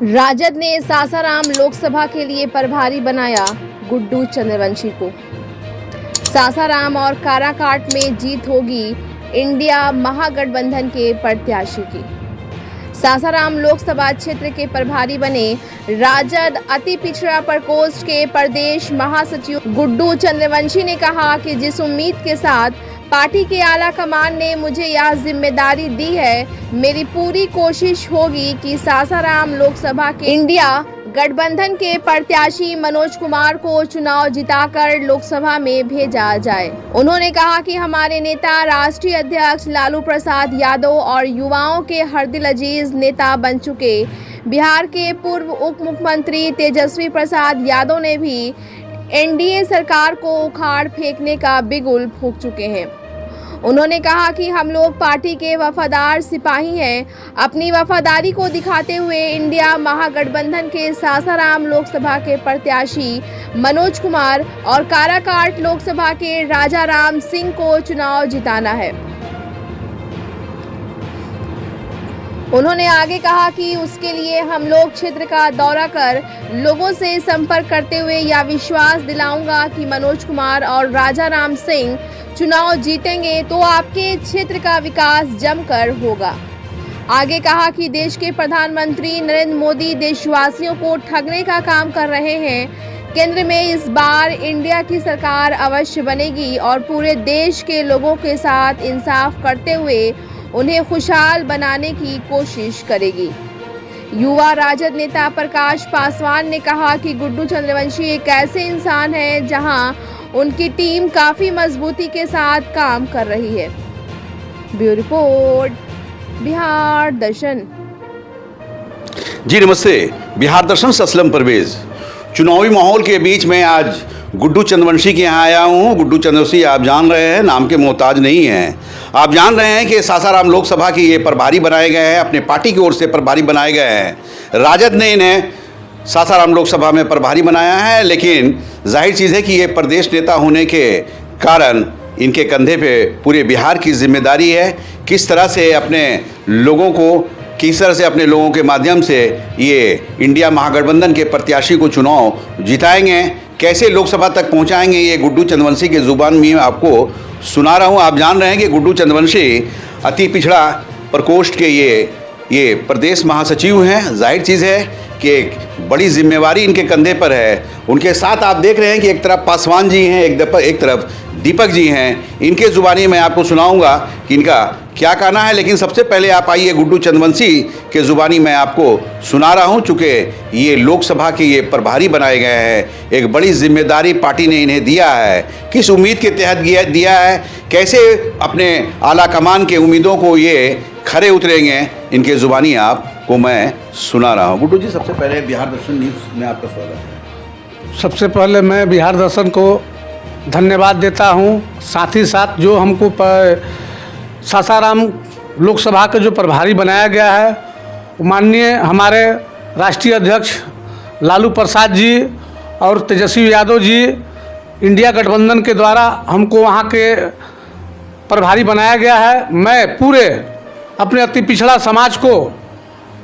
राजद ने सासाराम लोकसभा के लिए प्रभारी बनाया गुड्डू चंद्रवंशी को। सासाराम और काराकाट में जीत होगी इंडिया महागठबंधन के प्रत्याशी की। सासाराम लोकसभा क्षेत्र के प्रभारी बने राजद अति पिछड़ा प्रकोष्ठ के प्रदेश महासचिव गुड्डू चंद्रवंशी ने कहा कि जिस उम्मीद के साथ पार्टी के आला कमान ने मुझे यह जिम्मेदारी दी है, मेरी पूरी कोशिश होगी कि सासाराम लोकसभा के इंडिया गठबंधन के प्रत्याशी मनोज कुमार को चुनाव जिताकर लोकसभा में भेजा जाए। उन्होंने कहा कि हमारे नेता राष्ट्रीय अध्यक्ष लालू प्रसाद यादव और युवाओं के हरदिल अजीज नेता बन चुके बिहार के पूर्व उप मुख्यमंत्री तेजस्वी प्रसाद यादव ने भी एनडीए सरकार को उखाड़ फेंकने का बिगुल फूंक चुके हैं। उन्होंने कहा कि हम लोग पार्टी के वफादार सिपाही हैं। अपनी वफादारी को दिखाते हुए इंडिया महागठबंधन के सासाराम लोकसभा के प्रत्याशी मनोज कुमार और काराकाट लोकसभा के राजा राम सिंह को चुनाव जिताना है। उन्होंने आगे कहा कि उसके लिए हम लोग क्षेत्र का दौरा कर लोगों से संपर्क करते हुए यह विश्वास दिलाऊंगा कि मनोज कुमार और राजा राम सिंह चुनाव जीतेंगे तो आपके क्षेत्र का विकास जमकर होगा। आगे कहा कि देश के प्रधानमंत्री नरेंद्र मोदी देशवासियों को ठगने का काम कर रहे हैं। केंद्र में इस बार इंडिया की सरकार अवश्य बनेगी और पूरे देश के लोगों के साथ इंसाफ करते हुए उन्हें खुशहाल बनाने की कोशिश करेगी। युवा राजद नेता प्रकाश पासवान ने कहा कि गुड्डू चंद्रवंशी एक ऐसे इंसान हैं जहां उनकी टीम काफी मजबूती के साथ काम कर रही है। ब्यूरो रिपोर्ट, बिहार दर्शन। जी नमस्ते, बिहार दर्शन से असलम परवेज। चुनावी माहौल के बीच में आज गुड्डू चंद्रवंशी के यहाँ आया हूँ। गुड्डू चंद्रवंशी आप जान रहे हैं, नाम के मोहताज नहीं हैं। आप जान रहे हैं कि सासाराम लोकसभा के ये प्रभारी बनाए गए हैं, अपने पार्टी की ओर से प्रभारी बनाए गए हैं। राजद ने इन्हें सासाराम लोकसभा में प्रभारी बनाया है, लेकिन जाहिर चीज़ है कि ये प्रदेश नेता होने के कारण इनके कंधे पे पूरे बिहार की जिम्मेदारी है। किस तरह से अपने लोगों को, किस तरह से अपने लोगों के माध्यम से ये इंडिया महागठबंधन के प्रत्याशी को चुनाव जिताएंगे, कैसे लोकसभा तक पहुंचाएंगे, ये गुड्डू चंद्रवंशी के ज़ुबान में आपको सुना रहा हूं। आप जान रहे हैं कि गुड्डू चंद्रवंशी अति पिछड़ा प्रकोष्ठ के ये प्रदेश महासचिव हैं। जाहिर चीज़ है कि एक बड़ी जिम्मेवारी इनके कंधे पर है। उनके साथ आप देख रहे हैं कि एक तरफ पासवान जी हैं, एक तरफ दीपक जी हैं। इनके ज़ुबानी मैं आपको सुनाऊंगा कि इनका क्या कहना है, लेकिन सबसे पहले आप आइए गुड्डू चंद्रवंशी के ज़ुबानी मैं आपको सुना रहा हूं। चूँकि ये लोकसभा के ये प्रभारी बनाए गए हैं, एक बड़ी जिम्मेदारी पार्टी ने इन्हें दिया है। किस उम्मीद के तहत दिया है, कैसे अपने आला कमान के उम्मीदों को ये खरे उतरेंगे, इनके ज़ुबानी आपको मैं सुना रहा हूँ। गुड्डू जी, सबसे पहले बिहार दर्शन न्यूज़ में आपका स्वागत है। सबसे पहले मैं बिहार दर्शन को धन्यवाद देता हूँ। साथ ही साथ जो हमको सासाराम लोकसभा के जो प्रभारी बनाया गया है, माननीय हमारे राष्ट्रीय अध्यक्ष लालू प्रसाद जी और तेजस्वी यादव जी, इंडिया गठबंधन के द्वारा हमको वहाँ के प्रभारी बनाया गया है। मैं पूरे अपने अति पिछड़ा समाज को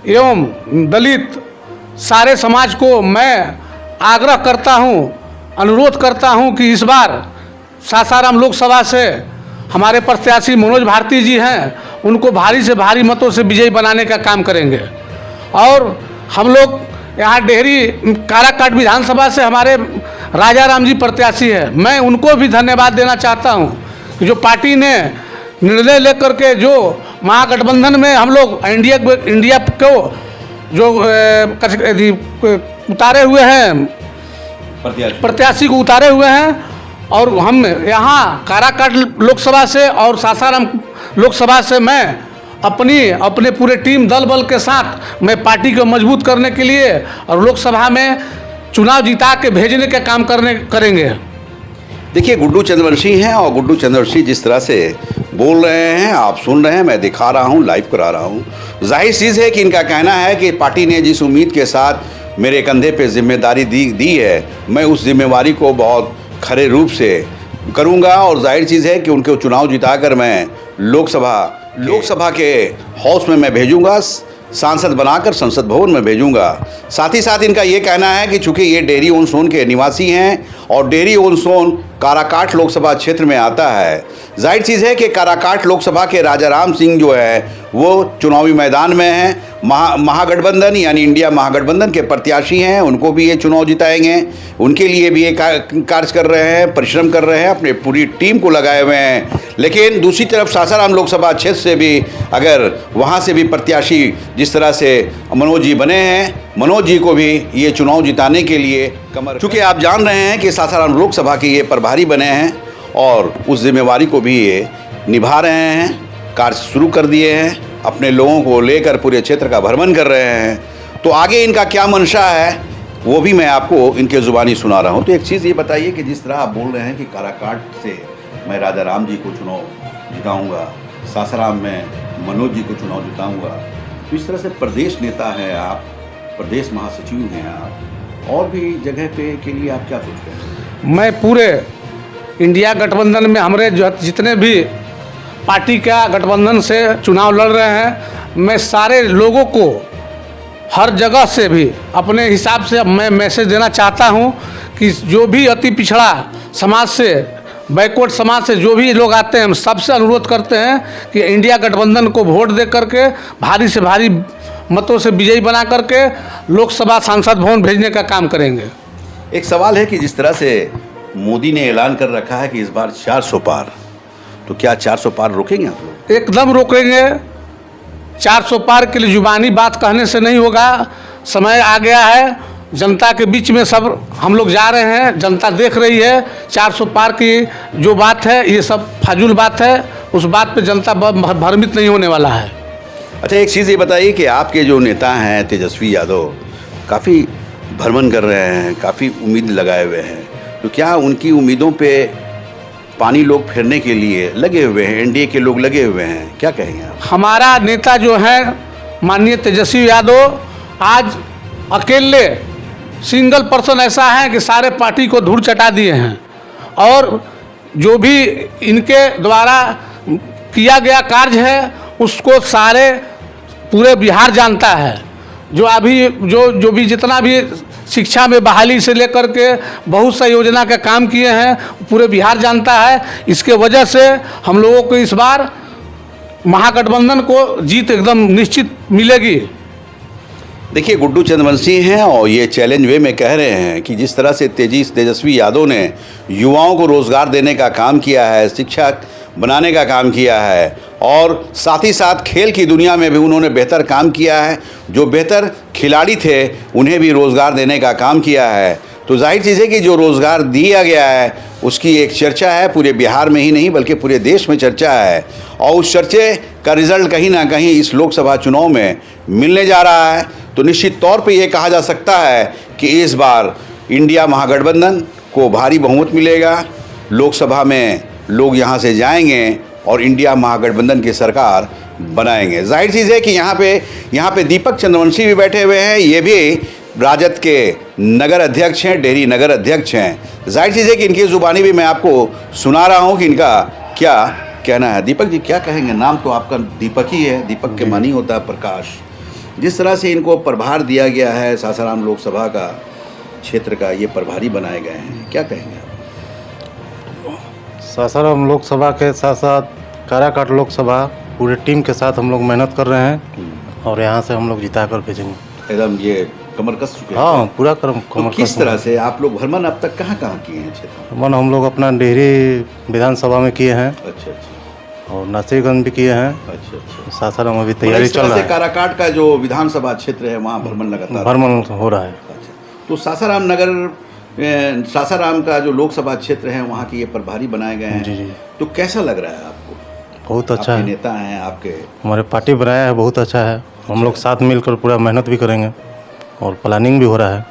एवं दलित सारे समाज को मैं आग्रह करता हूँ, अनुरोध करता हूँ कि इस बार सासाराम लोकसभा से हमारे प्रत्याशी मनोज भारती जी हैं, उनको भारी से भारी मतों से विजयी बनाने का काम करेंगे। और हम लोग यहाँ डेहरी काराकाट विधानसभा से हमारे राजा राम जी प्रत्याशी हैं। मैं उनको भी धन्यवाद देना चाहता हूँ कि जो पार्टी ने निर्णय लेकर के जो महागठबंधन में हम लोग इंडिया को जो उतारे हुए हैं, प्रत्याशी को उतारे हुए हैं। और हम यहाँ काराकाट लोकसभा से और सासाराम लोकसभा से मैं अपने पूरे टीम दल बल के साथ मैं पार्टी को मजबूत करने के लिए और लोकसभा में चुनाव जिता के भेजने का काम करेंगे। देखिए, गुड्डू चंद्रवंशी हैं और गुड्डू चंद्रवंशी जिस तरह से बोल रहे हैं आप सुन रहे हैं, मैं दिखा रहा हूँ, लाइव करा रहा हूँ। जाहिर चीज़ है कि इनका कहना है कि पार्टी ने जिस उम्मीद के साथ मेरे कंधे पे जिम्मेदारी दी है, मैं उस जिम्मेवारी को बहुत खरे रूप से करूंगा। और जाहिर चीज़ है कि उनको चुनाव जिताकर मैं लोकसभा के हाउस में मैं भेजूंगा। सांसद बनाकर संसद भवन में भेजूंगा। साथ ही साथ इनका ये कहना है कि चूंकि ये डेहरी ऑन सोन के निवासी हैं और डेहरी ऑन सोन काराकाट लोकसभा क्षेत्र में आता है, जाहिर चीज़ है कि काराकाट लोकसभा के राजा राम सिंह जो है वो चुनावी मैदान में हैं। महागठबंधन यानी इंडिया महागठबंधन के प्रत्याशी हैं, उनको भी ये चुनाव जिताएंगे, उनके लिए भी ये कार्य कर रहे हैं, परिश्रम कर रहे हैं, अपने पूरी टीम को लगाए हुए हैं। लेकिन दूसरी तरफ सासाराम लोकसभा क्षेत्र से भी अगर वहाँ से भी प्रत्याशी जिस तरह से मनोज जी बने हैं, मनोज जी को भी ये चुनाव जिताने के लिए कमर, चूँकि आप जान रहे हैं कि सासाराम लोकसभा के ये प्रभारी बने हैं और उस जिम्मेवारी को भी ये निभा रहे हैं, कार्य शुरू कर दिए हैं, अपने लोगों को लेकर पूरे क्षेत्र का भ्रमण कर रहे हैं। तो आगे इनका क्या मंशा है वो भी मैं आपको इनके ज़ुबानी सुना रहा हूँ। तो एक चीज़ ये बताइए कि जिस तरह आप बोल रहे हैं कि काराकाट से मैं राजा राम जी को चुनाव जिताऊंगा, सासाराम में मनोज जी को चुनाव जिताऊंगा, तो इस तरह से प्रदेश नेता हैं आप, प्रदेश महासचिव हैं आप, और भी जगह पे के लिए आप क्या सोचते हैं? मैं पूरे इंडिया गठबंधन में हमारे जितने भी पार्टी का गठबंधन से चुनाव लड़ रहे हैं, मैं सारे लोगों को हर जगह से भी अपने हिसाब से मैं मैसेज देना चाहता हूं कि जो भी अति पिछड़ा समाज से, बैकवर्ड समाज से जो भी लोग आते हैं, हम सबसे अनुरोध करते हैं कि इंडिया गठबंधन को वोट दे करके भारी से भारी मतों से विजयी बना करके लोकसभा सांसद भवन भेजने का काम करेंगे। एक सवाल है कि जिस तरह से मोदी ने ऐलान कर रखा है कि इस बार 400 पार, तो क्या 400 पार रोकेंगे आप लोग? एकदम रोकेंगे। 400 पार के लिए जुबानी बात कहने से नहीं होगा, समय आ गया है, जनता के बीच में सब हम लोग जा रहे हैं, जनता देख रही है। 400 पार की जो बात है ये सब फाजुल बात है, उस बात पे जनता भ्रमित नहीं होने वाला है। अच्छा, एक चीज़ ये बताइए कि आपके जो नेता हैं तेजस्वी यादव काफ़ी भ्रमण कर रहे हैं, काफ़ी उम्मीद लगाए हुए हैं, तो क्या उनकी उम्मीदों पे पानी लोग फेरने के लिए लगे हुए हैं, एनडीए के लोग लगे हुए हैं, क्या कहेंगे आप? हमारा नेता जो है माननीय तेजस्वी यादव आज अकेले सिंगल पर्सन ऐसा है कि सारे पार्टी को धूल चटा दिए हैं, और जो भी इनके द्वारा किया गया कार्य है उसको सारे पूरे बिहार जानता है। जो अभी जो भी जितना भी शिक्षा में बहाली से लेकर के बहुत सा योजना का काम किए हैं पूरे बिहार जानता है। इसके वजह से हम लोगों को इस बार महागठबंधन को जीत एकदम निश्चित मिलेगी। देखिए, गुड्डू चंद्रवंशी हैं और ये चैलेंज वे में कह रहे हैं कि जिस तरह से तेजस्वी यादव ने युवाओं को रोज़गार देने का काम किया है, शिक्षा बनाने का काम किया है, और साथ ही साथ खेल की दुनिया में भी उन्होंने बेहतर काम किया है, जो बेहतर खिलाड़ी थे उन्हें भी रोज़गार देने का काम किया है। तो जाहिर चीज़ है कि जो रोज़गार दिया गया है उसकी एक चर्चा है, पूरे बिहार में ही नहीं बल्कि पूरे देश में चर्चा है, और उस चर्चे का रिज़ल्ट कहीं ना कहीं इस लोकसभा चुनाव में मिलने जा रहा है। तो निश्चित तौर पे ये कहा जा सकता है कि इस बार इंडिया महागठबंधन को भारी बहुमत मिलेगा, लोकसभा में लोग यहाँ से जाएंगे और इंडिया महागठबंधन की सरकार बनाएंगे। जाहिर चीज़ है कि यहाँ पे दीपक चंद्रवंशी भी बैठे हुए हैं, ये भी राजद के नगर अध्यक्ष हैं, डेहरी नगर अध्यक्ष हैं। जाहिर चीज़ है कि इनकी ज़ुबानी भी मैं आपको सुना रहा हूँ कि इनका क्या कहना है। दीपक जी, क्या कहेंगे? नाम तो आपका दीपक ही है, दीपक के मानी होता है प्रकाश। जिस तरह से इनको प्रभार दिया गया है, सासाराम लोकसभा का क्षेत्र का ये प्रभारी बनाए गए हैं, क्या कहेंगे आप? सासाराम लोकसभा के साथ साथ काराकाट लोकसभा पूरे टीम के साथ हम लोग मेहनत कर रहे हैं और यहाँ से हम लोग जिता कर भेजेंगे। एकदम ये कमर कस चुके हैं। हाँ, पूरा कमर तो किस तरह से आप लोग भ्रमण अब तक कहाँ किए हैं क्षेत्र? भ्रमण हम लोग अपना डेहरी विधानसभा में किए हैं। अच्छा, और नासिरगंज भी किए हैं। अच्छा। सासाराम अभी तैयारी चल रहा है। काराकाट का जो विधानसभा क्षेत्र है वहाँ भ्रमण लगातार भ्रमण हो रहा है। अच्छा, तो सासाराम का जो लोकसभा क्षेत्र है वहाँ के ये प्रभारी बनाए गए हैं। जी। तो कैसा लग रहा है आपको? बहुत अच्छा है। नेता हैं आपके, हमारे पार्टी बनाया है, बहुत अच्छा है। हम लोग साथ मिलकर पूरा मेहनत भी करेंगे और प्लानिंग भी हो रहा है।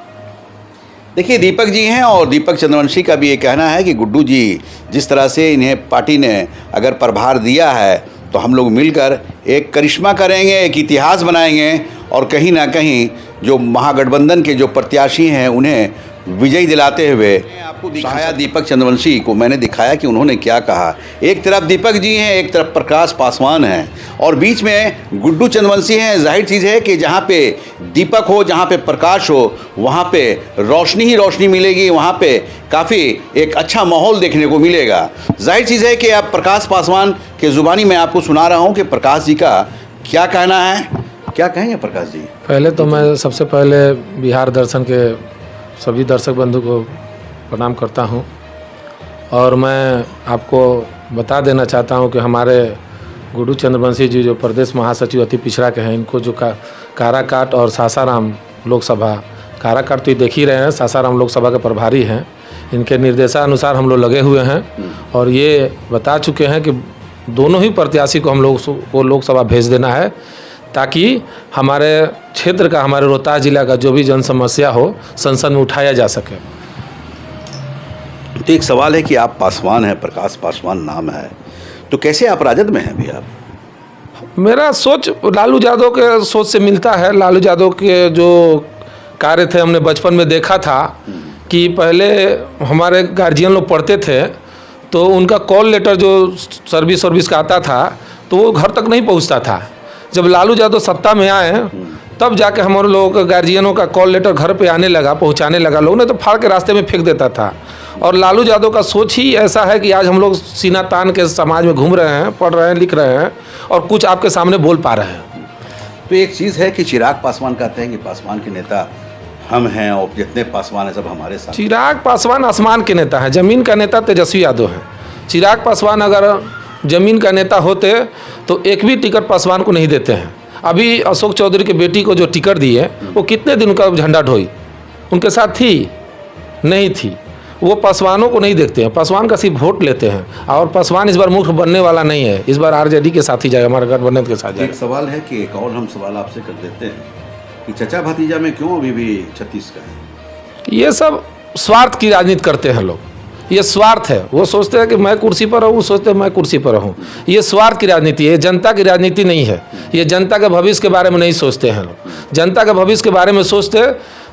देखिए, दीपक जी हैं और दीपक चंद्रवंशी का भी ये कहना है कि गुड्डू जी जिस तरह से इन्हें पार्टी ने अगर प्रभार दिया है तो हम लोग मिलकर एक करिश्मा करेंगे, एक इतिहास बनाएंगे और कहीं ना कहीं जो महागठबंधन के जो प्रत्याशी हैं उन्हें विजयी दिलाते हुए आपको दिखाया दीपक चंद्रवंशी को, मैंने दिखाया कि उन्होंने क्या कहा। एक तरफ दीपक जी हैं, एक तरफ प्रकाश पासवान हैं और बीच में गुड्डू चंद्रवंशी हैं। जाहिर चीज़ है कि जहाँ पे दीपक हो, जहाँ पे प्रकाश हो, वहाँ पे रोशनी ही रोशनी मिलेगी, वहाँ पे काफ़ी एक अच्छा माहौल देखने को मिलेगा। जाहिर चीज़ है कि अब प्रकाश पासवान के ज़ुबानी मैं आपको सुना रहा हूँ कि प्रकाश जी का क्या कहना है। क्या कहेंगे प्रकाश जी? पहले तो मैं सबसे पहले बिहार दर्शन के सभी दर्शक बंधु को प्रणाम करता हूं और मैं आपको बता देना चाहता हूं कि हमारे गुड्डू चंद्रवंशी जी जो प्रदेश महासचिव अति पिछड़ा के हैं, इनको जो काराकाट और सासाराम लोकसभा, काराकाट तो देख ही रहे हैं, सासाराम लोकसभा के प्रभारी हैं, इनके निर्देशानुसार हम लोग लगे हुए हैं और ये बता चुके हैं कि दोनों ही प्रत्याशी को हम लोग को लोकसभा भेज देना है ताकि हमारे क्षेत्र का, हमारे रोहतास जिला का जो भी जन समस्या हो संसद में उठाया जा सके। तो एक सवाल है कि आप पासवान हैं, प्रकाश पासवान नाम है, तो कैसे आप राजद में हैं अभी आप? मेरा सोच लालू यादव के सोच से मिलता है। लालू यादव के जो कार्य थे हमने बचपन में देखा था कि पहले हमारे गार्जियन लोग पढ़ते थे तो उनका कॉल लेटर जो सर्विस का आता था तो वो घर तक नहीं पहुंचता था। जब लालू यादव सत्ता में आए तब जाके हमारे लोगों का गार्जियनों का कॉल लेटर घर पे आने लगा, पहुंचाने लगा। लोग ने तो फाड़ के रास्ते में फेंक देता था और लालू यादव का सोच ही ऐसा है कि आज हम लोग सीना तान के समाज में घूम रहे हैं, पढ़ रहे हैं, लिख रहे हैं और कुछ आपके सामने बोल पा रहे हैं। तो एक चीज़ है कि चिराग पासवान कहते हैं कि पासवान के नेता हम हैं और जितने पासवान हैं सब हमारे साथ। चिराग पासवान आसमान के नेता हैं, ज़मीन का नेता तेजस्वी यादव हैं। चिराग पासवान अगर ज़मीन का नेता होते तो एक भी टिकट पासवान को नहीं देते हैं। अभी अशोक चौधरी के बेटी को जो टिकट दी है वो कितने दिन का झंडा ढोई उनके साथ थी? नहीं थी। वो पासवानों को नहीं देखते हैं, पासवान का सिर्फ वोट लेते हैं और पासवान इस बार मुख्य बनने वाला नहीं है, इस बार आरजेडी के साथ ही जाएगा, हमारे गठबंधन के साथ जाएगा। एक सवाल है कि एक और हम सवाल आपसे कर देते हैं कि चचा भतीजा में क्यों अभी भी 36 का है? ये सब स्वार्थ की राजनीति करते हैं लोग, ये स्वार्थ है। वो सोचते हैं कि मैं कुर्सी पर रहूँ, वो सोचते हैं मैं कुर्सी पर रहूँ। ये स्वार्थ की राजनीति है, जनता की राजनीति नहीं है। ये जनता के भविष्य के बारे में नहीं सोचते हैं लोग। जनता के भविष्य के बारे में सोचते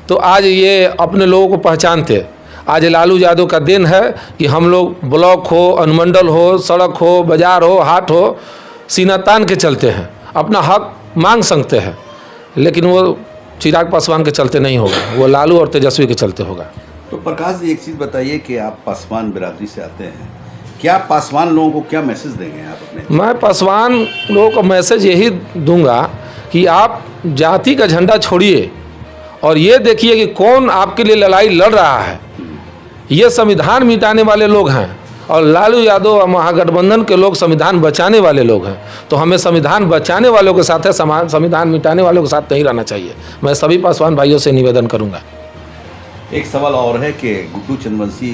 तो आज ये अपने लोगों को पहचानते। आज लालू यादव का दिन है कि हम लोग ब्लॉक हो, अनुमंडल हो, सड़क हो, बाजार हो, हाट हो, सीना तान के चलते हैं, अपना हक मांग सकते हैं। लेकिन वो चिराग पासवान के चलते नहीं होगा, वो लालू और तेजस्वी के चलते होगा। तो प्रकाश जी एक चीज़ बताइए कि आप पासवान बिरादरी से आते हैं, क्या पासवान लोगों को क्या मैसेज देंगे आप अपने? मैं पासवान लोगों को मैसेज यही दूंगा कि आप जाति का झंडा छोड़िए और ये देखिए कि कौन आपके लिए लड़ाई लड़ रहा है। ये संविधान मिटाने वाले लोग हैं और लालू यादव और महागठबंधन के लोग संविधान बचाने वाले लोग हैं। तो हमें संविधान बचाने वालों के साथ है, संविधान मिटाने वालों के साथ नहीं रहना चाहिए। मैं सभी पासवान भाइयों से निवेदन करूंगा। एक सवाल और है कि गुड्डू चंद्रवंशी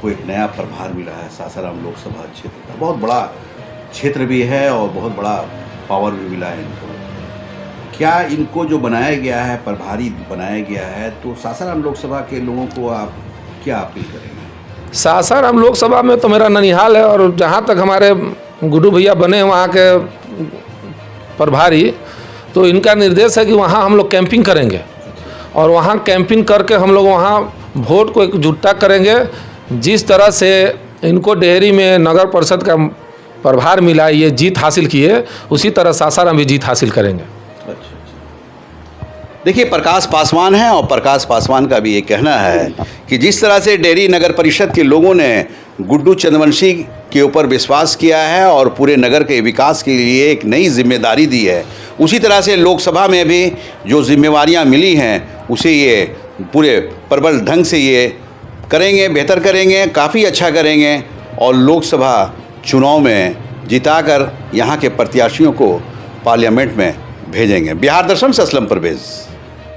को एक नया प्रभार मिला है सासाराम लोकसभा क्षेत्र का, बहुत बड़ा क्षेत्र भी है और बहुत बड़ा पावर भी मिला है इनको। क्या इनको जो बनाया गया है, प्रभारी बनाया गया है, तो सासाराम लोकसभा के लोगों को आप क्या अपील करेंगे? सासाराम लोकसभा में तो मेरा ननिहाल है और जहाँ तक हमारे गुड्डू भैया बने वहाँ के प्रभारी, तो इनका निर्देश है कि वहाँ हम लोग कैंपिंग करेंगे और वहाँ कैंपिंग करके हम लोग वहाँ वोट को इकट्ठा करेंगे। जिस तरह से इनको डेहरी में नगर परिषद का प्रभार मिला, ये जीत हासिल किए, उसी तरह सासाराम भी जीत हासिल करेंगे। देखिए प्रकाश पासवान हैं और प्रकाश पासवान का भी ये कहना है कि जिस तरह से डेहरी नगर परिषद के लोगों ने गुड्डू चंद्रवंशी के ऊपर विश्वास किया है और पूरे नगर के विकास के लिए एक नई जिम्मेदारी दी है, उसी तरह से लोकसभा में भी जो जिम्मेवारियां मिली हैं उसे ये पूरे प्रबल ढंग से ये करेंगे, बेहतर करेंगे, काफ़ी अच्छा करेंगे और लोकसभा चुनाव में जिताकर यहाँ के प्रत्याशियों को पार्लियामेंट में भेजेंगे। बिहार दर्शन से असलम परवेज़।